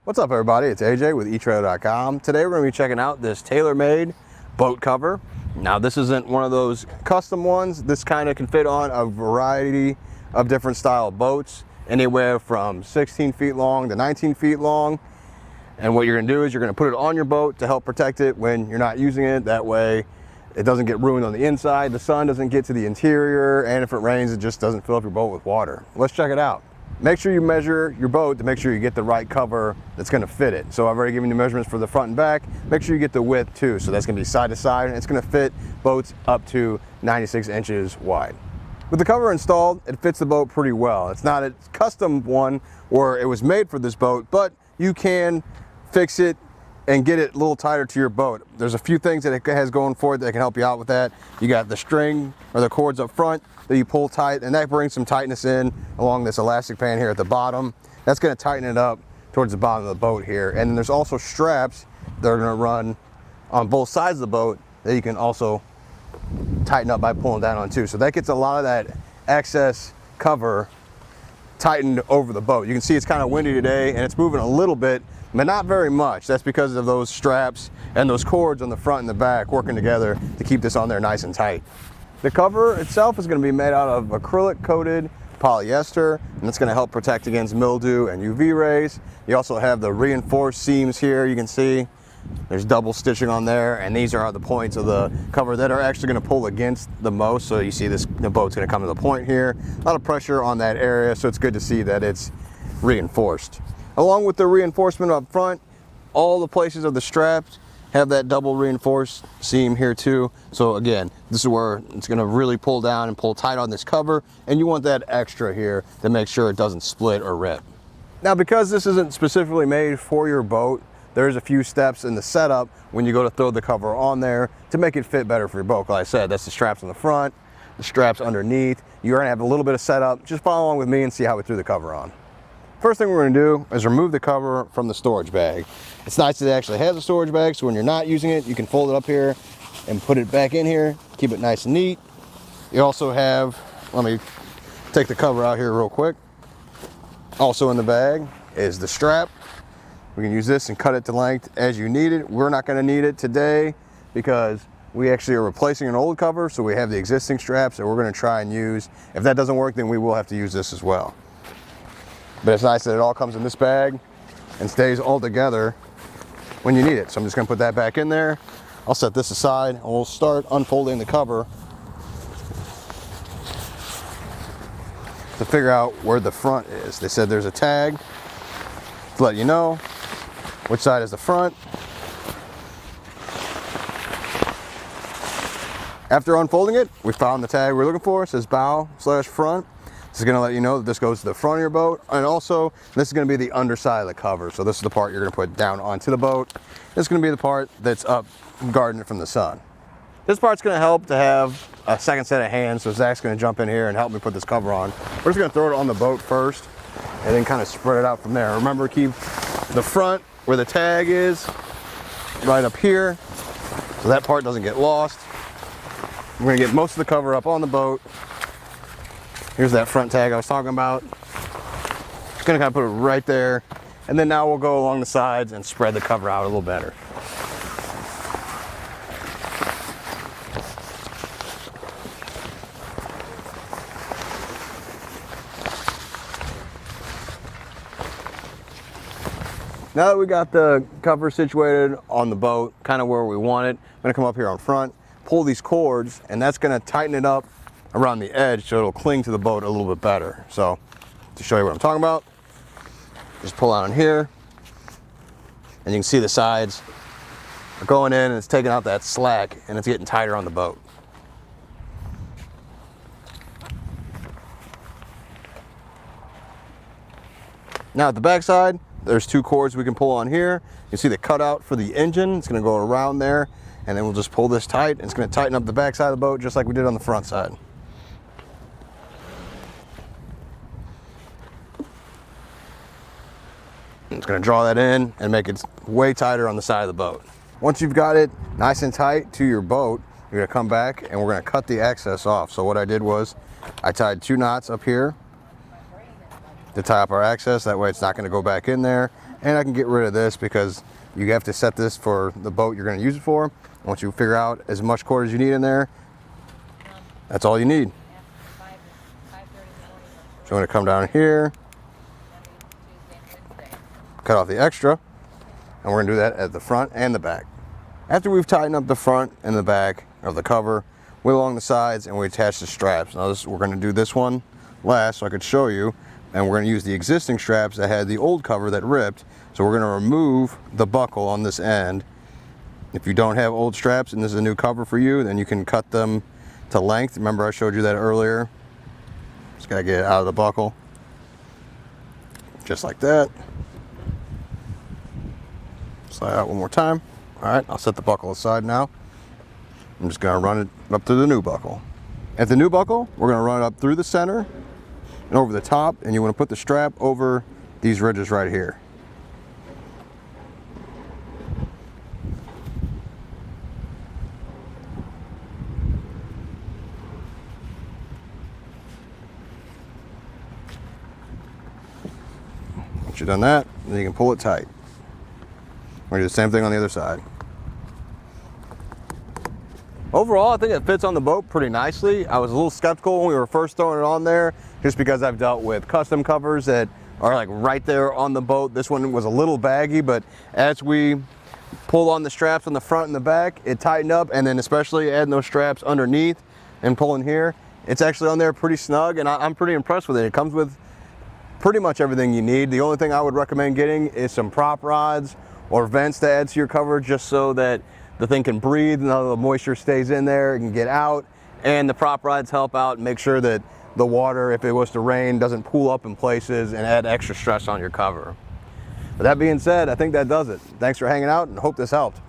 What's up, everybody? It's AJ with etrailer.com. Today we're going to be checking out this tailor-made boat cover. Now, this isn't one of those custom ones. This kind of can fit on a variety of different style boats, anywhere from 16 feet long to 19 feet long. And what you're going to do is you're going to put it on your boat to help protect it when you're not using it. That way it doesn't get ruined on the inside, the sun doesn't get to the interior, and if it rains, it just doesn't fill up your boat with water. Let's check it out. Make sure you measure your boat to make sure you get the right cover that's going to fit it. So I've already given you measurements for the front and back. Make sure you get the width too. So that's going to be side to side, and it's going to fit boats up to 96 inches wide. With the cover installed, it fits the boat pretty well. It's not a custom one or it was made for this boat, but you can fix it and get it a little tighter to your boat. There's a few things that it has going for it that can help you out with that. You got the string or the cords up front that you pull tight, and that brings some tightness in along this elastic band here at the bottom. That's going to tighten it up towards the bottom of the boat here. And then there's also straps that are going to run on both sides of the boat that you can also tighten up by pulling down on too. So that gets a lot of that excess cover tightened over the boat. You can see it's kind of windy today and it's moving a little bit, but not very much. That's because of those straps and those cords on the front and the back working together to keep this on there nice and tight. The cover itself is going to be made out of acrylic coated polyester, and it's going to help protect against mildew and UV rays. You also have the reinforced seams here. You can see there's double stitching on there, and these are the points of the cover that are actually going to pull against the most. So you see this, the boat's going to come to the point here. A lot of pressure on that area, so it's good to see that it's reinforced. Along with the reinforcement up front, all the places of the straps have that double reinforced seam here too. So again, this is where it's going to really pull down and pull tight on this cover, and you want that extra here to make sure it doesn't split or rip. Now, because this isn't specifically made for your boat, there's a few steps in the setup when you go to throw the cover on there to make it fit better for your boat. Like I said, that's the straps on the front, the straps underneath. You're going to have a little bit of setup. Just follow along with me and see how we threw the cover on. First thing we're going to do is remove the cover from the storage bag. It's nice that it actually has a storage bag, so when you're not using it, you can fold it up here and put it back in here, keep it nice and neat. You also have, let me take the cover out here real quick. Also in the bag is the strap. We can use this and cut it to length as you need it. We're not going to need it today because we actually are replacing an old cover, so we have the existing straps that we're going to try and use. If that doesn't work, then we will have to use this as well. But it's nice that it all comes in this bag and stays all together when you need it. So I'm just going to put that back in there. I'll set this aside and we'll start unfolding the cover to figure out where the front is. They said there's a tag to let you know which side is the front. After unfolding it, we found the tag we're looking for. It says bow/front. This is going to let you know that this goes to the front of your boat, and also this is going to be the underside of the cover. So this is the part you're going to put down onto the boat. This is going to be the part that's up guarding it from the sun. This part's going to help to have a second set of hands, so Zach's going to jump in here and help me put this cover on. We're just going to throw it on the boat first and then kind of spread it out from there. Remember, keep the front where the tag is right up here so that part doesn't get lost. We're going to get most of the cover up on the boat. Here's that front tag I was talking about. Just gonna kind of put it right there. And then now we'll go along the sides and spread the cover out a little better. Now that we got the cover situated on the boat, kind of where we want it, I'm gonna come up here on front, pull these cords, and that's gonna tighten it up around the edge so it'll cling to the boat a little bit better. So to show you what I'm talking about, just pull out on here and you can see the sides are going in and it's taking out that slack and it's getting tighter on the boat. Now at the back side, there's two cords we can pull on here. You can see the cutout for the engine. It's going to go around there, and then we'll just pull this tight. It's going to tighten up the back side of the boat just like we did on the front side. It's going to draw that in and make it way tighter on the side of the boat. Once you've got it nice and tight to your boat, you're going to come back and we're going to cut the excess off. So what I did was I tied 2 knots up here to tie up our excess. That way it's not going to go back in there. And I can get rid of this because you have to set this for the boat you're going to use it for. Once you figure out as much cord as you need in there, that's all you need. So I'm going to come down here, cut off the extra, and we're going to do that at the front and the back. After we've tightened up the front and the back of the cover, we along the sides and we attach the straps. Now we're going to do this one last so I could show you, and we're going to use the existing straps that had the old cover that ripped. So we're going to remove the buckle on this end. If you don't have old straps and this is a new cover for you, then you can cut them to length. Remember I showed you that earlier. Just got to get it out of the buckle. Just like that. Slide out one more time. All right, I'll set the buckle aside now. I'm just going to run it up to the new buckle. At the new buckle, we're going to run it up through the center and over the top, and you want to put the strap over these ridges right here. Once you've done that, then you can pull it tight. We're going to do the same thing on the other side. Overall, I think it fits on the boat pretty nicely. I was a little skeptical when we were first throwing it on there, just because I've dealt with custom covers that are like right there on the boat. This one was a little baggy, but as we pulled on the straps on the front and the back, it tightened up, and then especially adding those straps underneath and pulling here, it's actually on there pretty snug, and I'm pretty impressed with it. It comes with pretty much everything you need. The only thing I would recommend getting is some prop rods or vents to add to your cover, just so that the thing can breathe and all the moisture stays in there, it can get out, and the prop rods help out and make sure that the water, if it was to rain, doesn't pool up in places and add extra stress on your cover. But that being said, I think that does it. Thanks for hanging out and hope this helped.